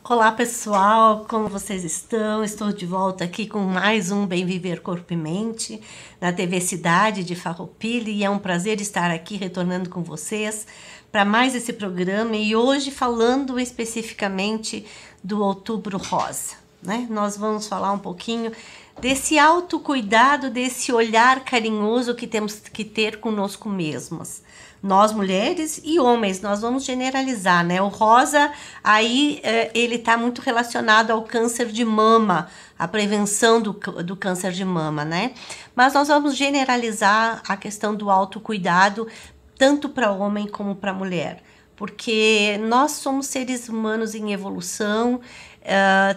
Olá pessoal, como vocês estão? Estou de volta aqui com mais um Bem Viver Corpo e Mente na TV Cidade de Farroupilha e é um prazer estar aqui retornando com vocês para mais esse programa e hoje falando especificamente do Outubro Rosa, né? Nós vamos falar um pouquinho desse autocuidado, desse olhar carinhoso que temos que ter conosco mesmos. Nós mulheres e homens, nós vamos generalizar, né? O rosa, aí ele está muito relacionado ao câncer de mama, a prevenção do câncer de mama, né? Mas nós vamos generalizar a questão do autocuidado, tanto para homem como para mulher. Porque nós somos seres humanos em evolução,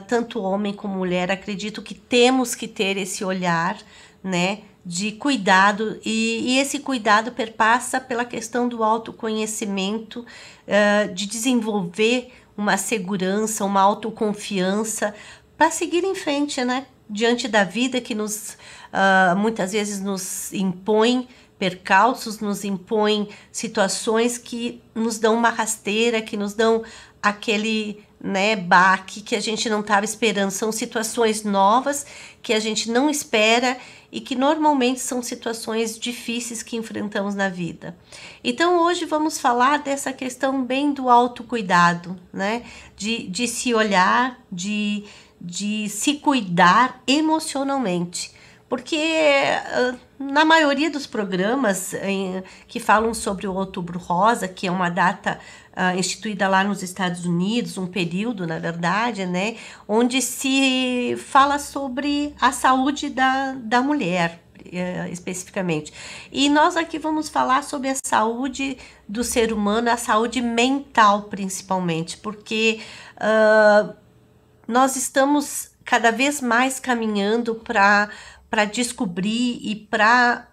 tanto homem como mulher, acredito que temos que ter esse olhar, né? De cuidado, e esse cuidado perpassa pela questão do autoconhecimento, de desenvolver uma segurança, uma autoconfiança para seguir em frente, né? Diante da vida que muitas vezes nos impõe percalços, nos impõe situações que nos dão uma rasteira, que nos dão aquele, né, baque que a gente não estava esperando. São situações novas que a gente não espera e que normalmente são situações difíceis que enfrentamos na vida. Então hoje vamos falar dessa questão bem do autocuidado, né? De se olhar, de se cuidar emocionalmente. Porque na maioria dos programas que falam sobre o Outubro Rosa, que é uma data instituída lá nos Estados Unidos, um período, na verdade, né, onde se fala sobre a saúde da mulher, especificamente. E nós aqui vamos falar sobre a saúde do ser humano, a saúde mental, principalmente, porque nós estamos cada vez mais caminhando para descobrir e para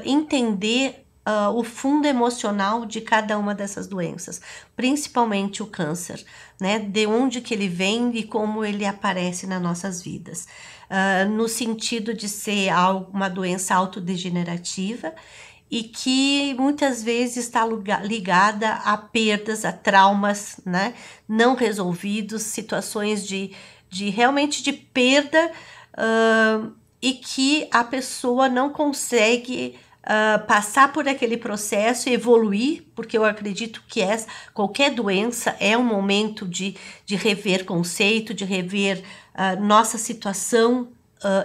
entender o fundo emocional de cada uma dessas doenças, principalmente o câncer, né? De onde que ele vem e como ele aparece nas nossas vidas. No sentido de ser uma doença autodegenerativa e que muitas vezes está ligada a perdas, a traumas, né? Não resolvidos, situações realmente de perda, e que a pessoa não consegue passar por aquele processo e evoluir, porque eu acredito que qualquer doença é um momento de rever conceito, de rever nossa situação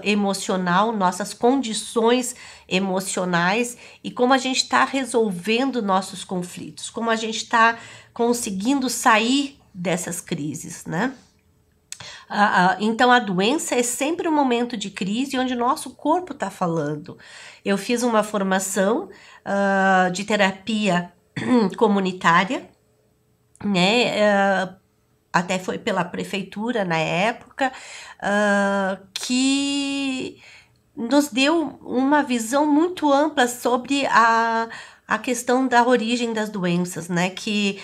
emocional, nossas condições emocionais e como a gente está resolvendo nossos conflitos, como a gente está conseguindo sair dessas crises, né? Então a doença é sempre um momento de crise onde o nosso corpo está falando. Eu fiz uma formação de terapia comunitária, né? Até foi pela prefeitura na época, que nos deu uma visão muito ampla sobre a questão da origem das doenças, né? Que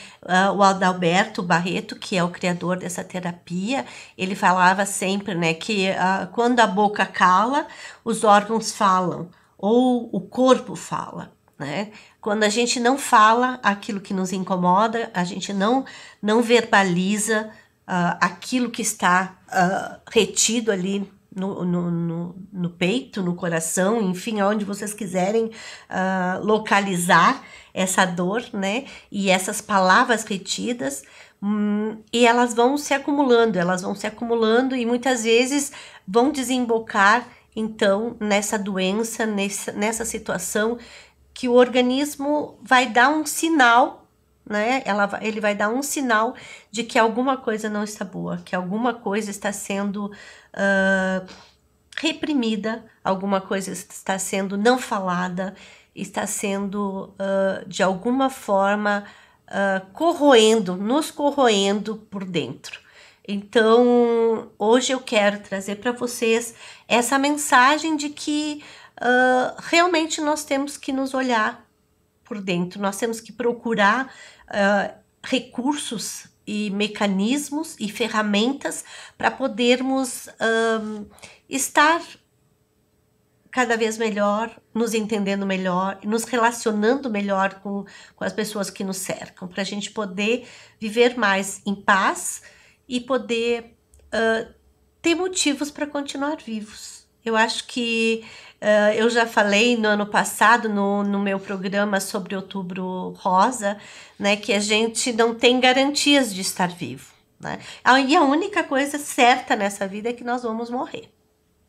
o Adalberto Barreto, que é o criador dessa terapia, ele falava sempre, né, que quando a boca cala, os órgãos falam, ou o corpo fala, né? Quando a gente não fala aquilo que nos incomoda, a gente não verbaliza aquilo que está retido ali no peito, no coração, enfim, aonde vocês quiserem localizar essa dor, né? E essas palavras retidas, e elas vão se acumulando e muitas vezes vão desembocar, então, nessa doença, nessa situação que o organismo vai dar um sinal, né? Ele vai dar um sinal de que alguma coisa não está boa, que alguma coisa está sendo reprimida, alguma coisa está sendo não falada, está sendo de alguma forma nos corroendo por dentro. Então, hoje eu quero trazer para vocês essa mensagem de que realmente nós temos que nos olhar por dentro, nós temos que procurar recursos e mecanismos e ferramentas para podermos estar cada vez melhor, nos entendendo melhor, nos relacionando melhor com as pessoas que nos cercam, para a gente poder viver mais em paz e poder ter motivos para continuar vivos. Eu acho que eu já falei no ano passado, no meu programa sobre Outubro Rosa, né, que a gente não tem garantias de estar vivo, né? E a única coisa certa nessa vida é que nós vamos morrer,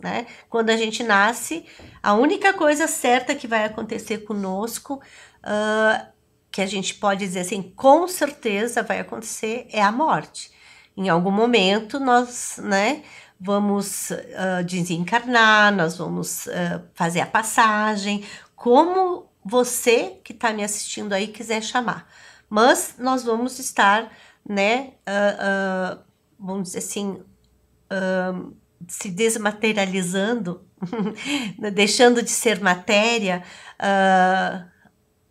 né? Quando a gente nasce, a única coisa certa que vai acontecer conosco, que a gente pode dizer assim, com certeza vai acontecer, é a morte. Em algum momento nós, né, vamos desencarnar, nós vamos fazer a passagem, como você que está me assistindo aí quiser chamar. Mas nós vamos estar, né, vamos dizer assim, se desmaterializando, deixando de ser matéria,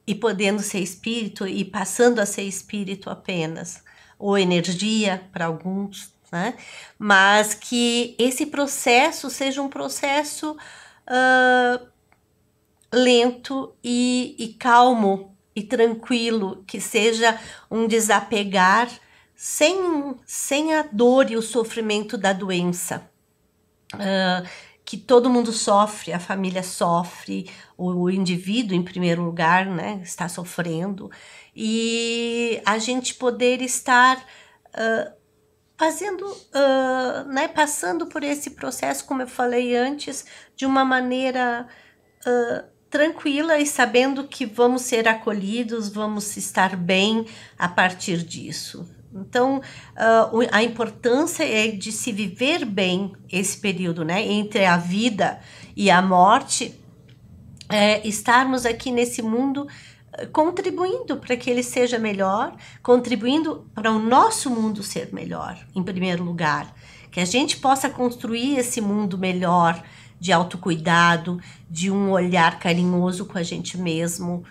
e podendo ser espírito e passando a ser espírito apenas, ou energia para alguns, né? Mas que esse processo seja um processo lento e calmo e tranquilo, que seja um desapegar sem a dor e o sofrimento da doença. Que todo mundo sofre, a família sofre, o indivíduo em primeiro lugar, né, está sofrendo, e a gente poder estar fazendo, né, passando por esse processo, como eu falei antes, de uma maneira tranquila e sabendo que vamos ser acolhidos, vamos estar bem a partir disso. Então, a importância é de se viver bem esse período, né? Entre a vida e a morte, estarmos aqui nesse mundo contribuindo para que ele seja melhor, contribuindo para o nosso mundo ser melhor, em primeiro lugar. Que a gente possa construir esse mundo melhor, de autocuidado, de um olhar carinhoso com a gente mesmo,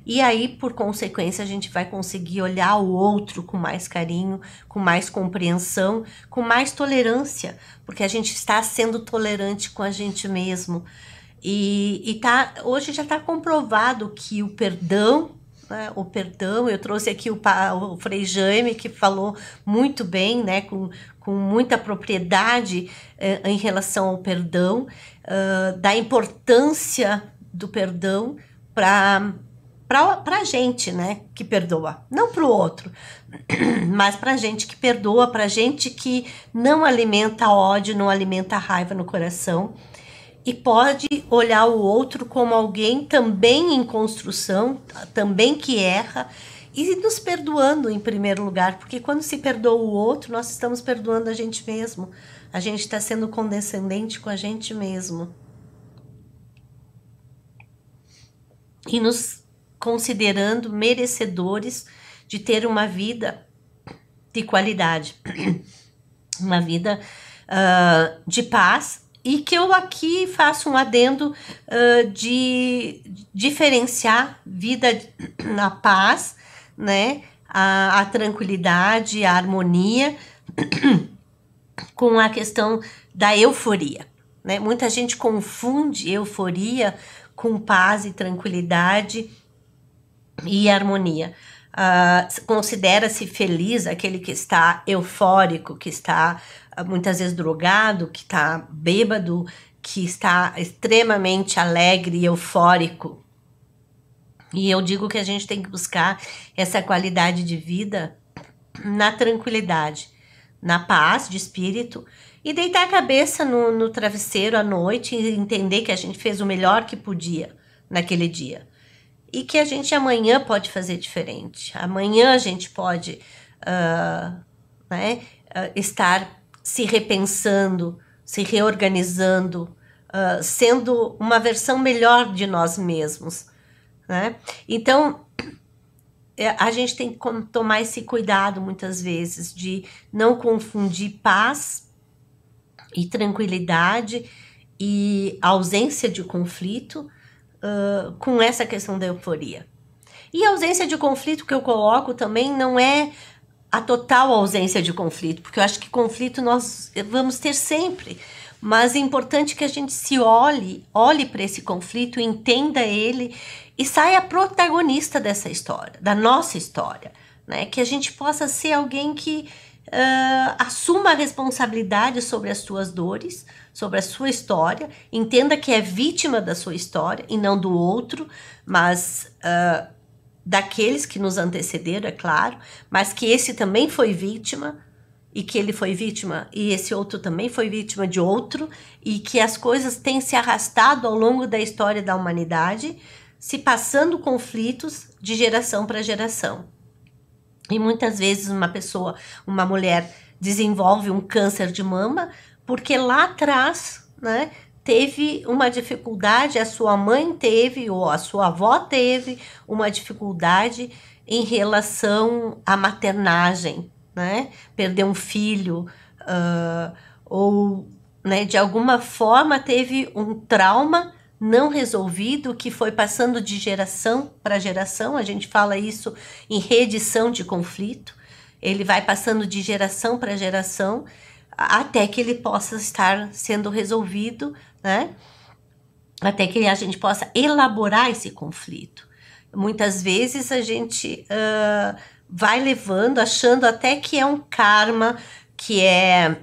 e aí, por consequência, a gente vai conseguir olhar o outro com mais carinho, com mais compreensão, com mais tolerância, porque a gente está sendo tolerante com a gente mesmo. Hoje já está comprovado que o perdão, né, eu trouxe aqui o Frei Jaime, que falou muito bem, né, com muita propriedade em relação ao perdão, da importância do perdão para a gente, né, que perdoa, não para o outro, mas para a gente que perdoa, para a gente que não alimenta ódio, não alimenta raiva no coração, e pode olhar o outro como alguém também em construção, também que erra, e nos perdoando em primeiro lugar, porque quando se perdoa o outro, nós estamos perdoando a gente mesmo, a gente está sendo condescendente com a gente mesmo. E nos considerando merecedores de ter uma vida de qualidade, uma vida de paz, e que eu aqui faço um adendo de diferenciar vida na paz, né, a tranquilidade, a harmonia, com a questão da euforia, né? Muita gente confunde euforia com paz e tranquilidade e harmonia. Considera-se feliz aquele que está eufórico, que está muitas vezes drogado, que está bêbado, que está extremamente alegre e eufórico. E eu digo que a gente tem que buscar essa qualidade de vida na tranquilidade, na paz de espírito, e deitar a cabeça no travesseiro à noite e entender que a gente fez o melhor que podia naquele dia. E que a gente amanhã pode fazer diferente. Amanhã a gente pode estar se repensando, se reorganizando, sendo uma versão melhor de nós mesmos, né? Então, a gente tem que tomar esse cuidado muitas vezes de não confundir paz e tranquilidade e ausência de conflito com essa questão da euforia. E a ausência de conflito que eu coloco também não é a total ausência de conflito, porque eu acho que conflito nós vamos ter sempre, mas é importante que a gente se olhe para esse conflito, entenda ele e saia protagonista dessa história, da nossa história, né? Que a gente possa ser alguém que assuma a responsabilidade sobre as suas dores, sobre a sua história, entenda que é vítima da sua história e não do outro, mas daqueles que nos antecederam, é claro, mas que esse também foi vítima, e que ele foi vítima e esse outro também foi vítima de outro, e que as coisas têm se arrastado ao longo da história da humanidade, se passando conflitos de geração para geração. E muitas vezes uma mulher desenvolve um câncer de mama porque lá atrás, né, teve uma dificuldade, a sua mãe teve ou a sua avó teve uma dificuldade em relação à maternagem, né? Perder um filho, ou, né, de alguma forma teve um trauma não resolvido que foi passando de geração para geração. A gente fala isso em reedição de conflito. Ele vai passando de geração para geração até que ele possa estar sendo resolvido, né? Até que a gente possa elaborar esse conflito. Muitas vezes a gente vai levando, achando até que é um karma, que é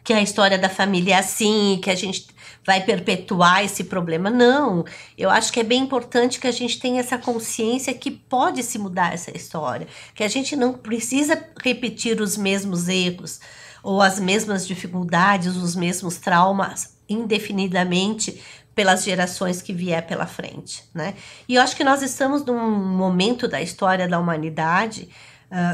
a história da família é assim, que a gente vai perpetuar esse problema. Não, eu acho que é bem importante que a gente tenha essa consciência que pode se mudar essa história, que a gente não precisa repetir os mesmos erros, ou as mesmas dificuldades, os mesmos traumas, indefinidamente, pelas gerações que vier pela frente, né? E eu acho que nós estamos num momento da história da humanidade,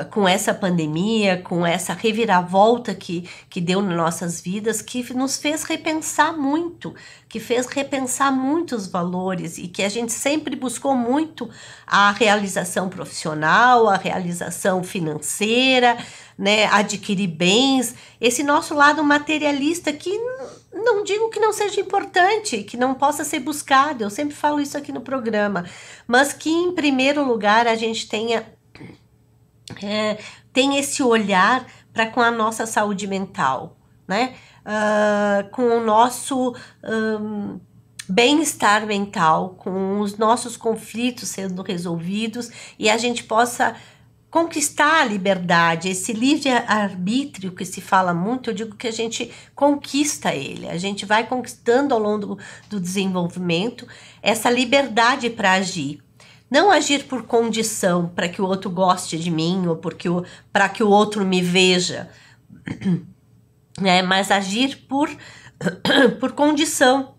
com essa pandemia, com essa reviravolta que deu nas nossas vidas, que nos fez repensar muito, que fez repensar muitos valores, e que a gente sempre buscou muito a realização profissional, a realização financeira, né, adquirir bens, esse nosso lado materialista que não digo que não seja importante, que não possa ser buscado, eu sempre falo isso aqui no programa, mas que em primeiro lugar a gente tem esse olhar para com a nossa saúde mental, né? Com o nosso bem-estar mental, com os nossos conflitos sendo resolvidos, e a gente possa conquistar a liberdade, esse livre-arbítrio que se fala muito. Eu digo que a gente conquista ele, a gente vai conquistando ao longo do desenvolvimento essa liberdade para agir. Não agir por condição, para que o outro goste de mim, ou para que o outro me veja, né? Mas agir por condição,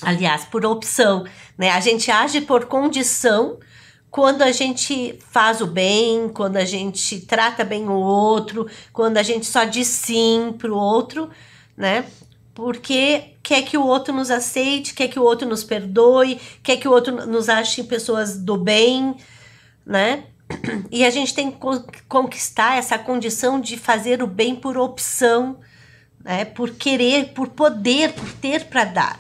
aliás, por opção, né? A gente age por condição quando a gente faz o bem, quando a gente trata bem o outro, quando a gente só diz sim para o outro, né? Porque quer que o outro nos aceite, quer que o outro nos perdoe, quer que o outro nos ache pessoas do bem, né? E a gente tem que conquistar essa condição de fazer o bem por opção, né? Por querer, por poder, por ter para dar.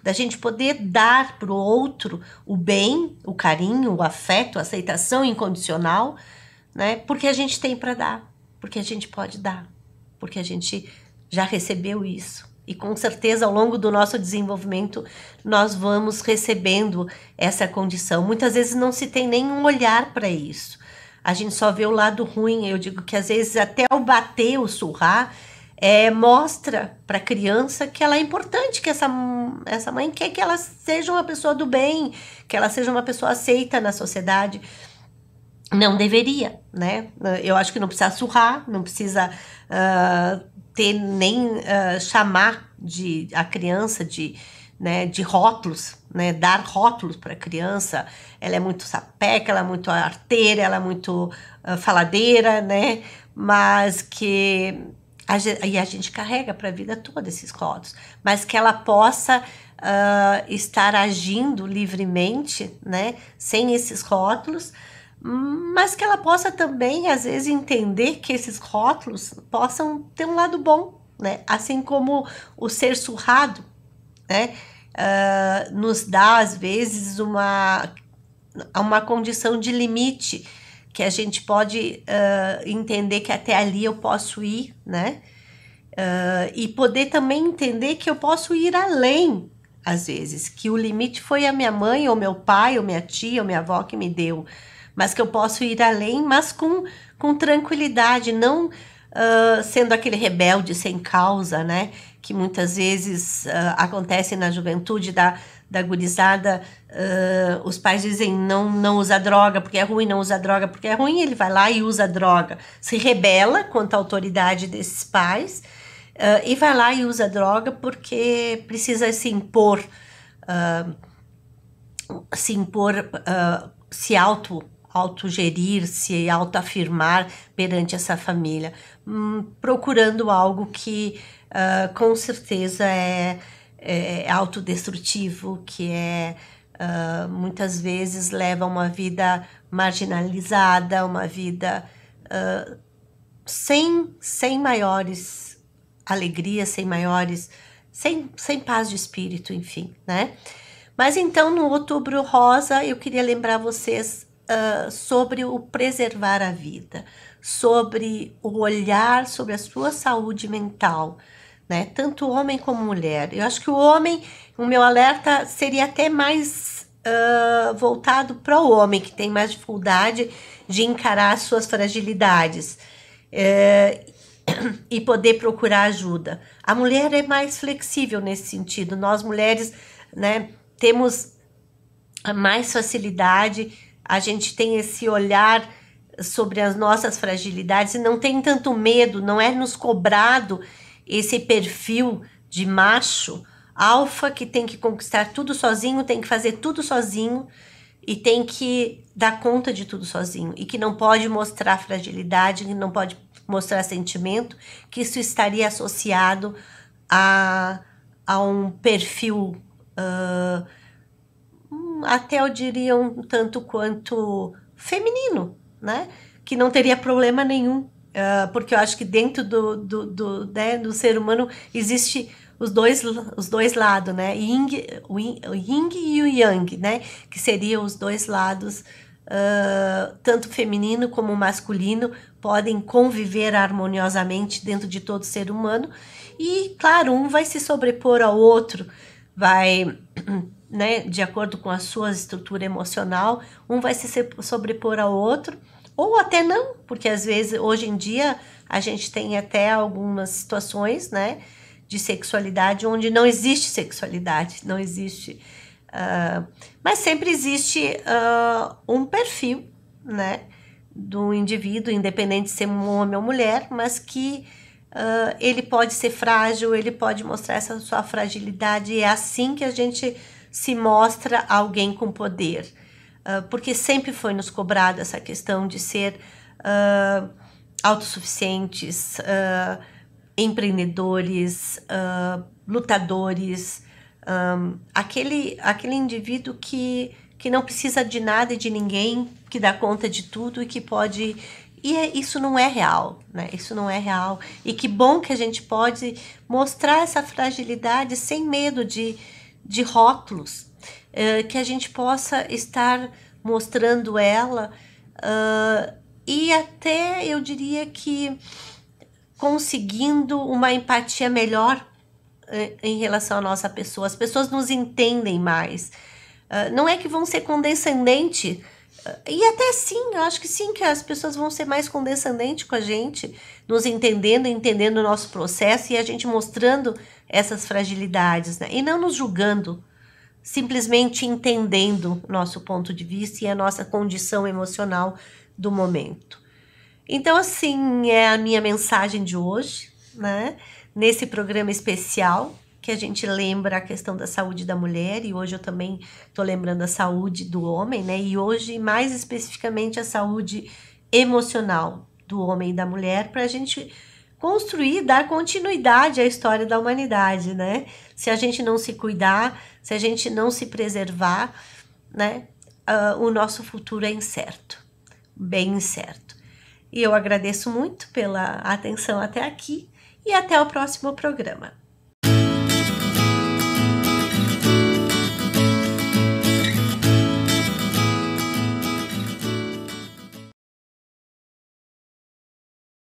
Da gente poder dar para o outro o bem, o carinho, o afeto, a aceitação incondicional, né? Porque a gente tem para dar, porque a gente pode dar, porque a gente já recebeu isso. E com certeza ao longo do nosso desenvolvimento nós vamos recebendo essa condição. Muitas vezes não se tem nenhum olhar para isso. A gente só vê o lado ruim. Eu digo que às vezes até o bater, o surrar, mostra para a criança que ela é importante, que essa mãe quer que ela seja uma pessoa do bem, que ela seja uma pessoa aceita na sociedade. Não deveria, né? Eu acho que não precisa surrar, não precisa nem chamar a criança de rótulos, né? Dar rótulos para a criança. Ela é muito sapeca, ela é muito arteira, ela é muito faladeira, né? Mas que a gente carrega para a vida toda esses rótulos, mas que ela possa estar agindo livremente, né? Sem esses rótulos, mas que ela possa também, às vezes, entender que esses rótulos possam ter um lado bom, né? Assim como o ser surrado, né? Nos dá, às vezes, uma condição de limite, que a gente pode entender que até ali eu posso ir, né? E poder também entender que eu posso ir além, às vezes, que o limite foi a minha mãe, ou meu pai, ou minha tia, ou minha avó que me deu, mas que eu posso ir além, mas com tranquilidade, não sendo aquele rebelde sem causa, né? Que muitas vezes acontece na juventude da gurizada. Os pais dizem não usa droga porque é ruim, não usa droga porque é ruim, ele vai lá e usa droga, se rebela contra a autoridade desses pais, e vai lá e usa droga porque precisa se impor, se autogerir, se autoafirmar perante essa família, procurando algo que com certeza é autodestrutivo, que muitas vezes leva a uma vida marginalizada, uma vida sem maiores alegrias, sem paz de espírito, enfim, né? Mas então, no Outubro Rosa, eu queria lembrar vocês sobre o preservar a vida, sobre o olhar sobre a sua saúde mental, né? Tanto homem como mulher. Eu acho que o meu alerta seria até mais voltado para o homem, que tem mais dificuldade de encarar as suas fragilidades e poder procurar ajuda. A mulher é mais flexível nesse sentido. Nós mulheres, né, temos mais facilidade, a gente tem esse olhar sobre as nossas fragilidades e não tem tanto medo, não é nos cobrado esse perfil de macho alfa que tem que conquistar tudo sozinho, tem que fazer tudo sozinho e tem que dar conta de tudo sozinho, e que não pode mostrar fragilidade, que não pode mostrar sentimento, que isso estaria associado a um perfil até eu diria um tanto quanto feminino, né? Que não teria problema nenhum, porque eu acho que dentro do ser humano existe os dois lados, né? O yin e o yang, né? Que seriam os dois lados, tanto feminino como masculino, podem conviver harmoniosamente dentro de todo ser humano. E, claro, um vai se sobrepor ao outro, vai, né, de acordo com a sua estrutura emocional, um vai se sobrepor ao outro, ou até não, porque às vezes, hoje em dia, a gente tem até algumas situações, né, de sexualidade onde não existe sexualidade, não existe, mas sempre existe um perfil, né, do indivíduo, independente de ser um homem ou mulher, mas que ele pode ser frágil, ele pode mostrar essa sua fragilidade, e é assim que a gente se mostra alguém com poder, porque sempre foi nos cobrado essa questão de ser autossuficientes, empreendedores, lutadores, aquele indivíduo que não precisa de nada e de ninguém, que dá conta de tudo e que pode... isso não é real, né? Isso não é real. E que bom que a gente pode mostrar essa fragilidade sem medo de rótulos, que a gente possa estar mostrando ela, e até eu diria que conseguindo uma empatia melhor em relação à nossa pessoa. As pessoas nos entendem mais. Não é que vão ser condescendentes, e até sim, eu acho que sim, que as pessoas vão ser mais condescendentes com a gente, nos entendendo o nosso processo, e a gente mostrando essas fragilidades, né? E não nos julgando, simplesmente entendendo nosso ponto de vista e a nossa condição emocional do momento. Então, assim, é a minha mensagem de hoje, né? Nesse programa especial, que a gente lembra a questão da saúde da mulher, e hoje eu também estou lembrando a saúde do homem, né? E hoje, mais especificamente, a saúde emocional do homem e da mulher, para a gente construir, dar continuidade à história da humanidade, né? Se a gente não se cuidar, se a gente não se preservar, né? O nosso futuro é incerto, bem incerto. E eu agradeço muito pela atenção até aqui, e até o próximo programa.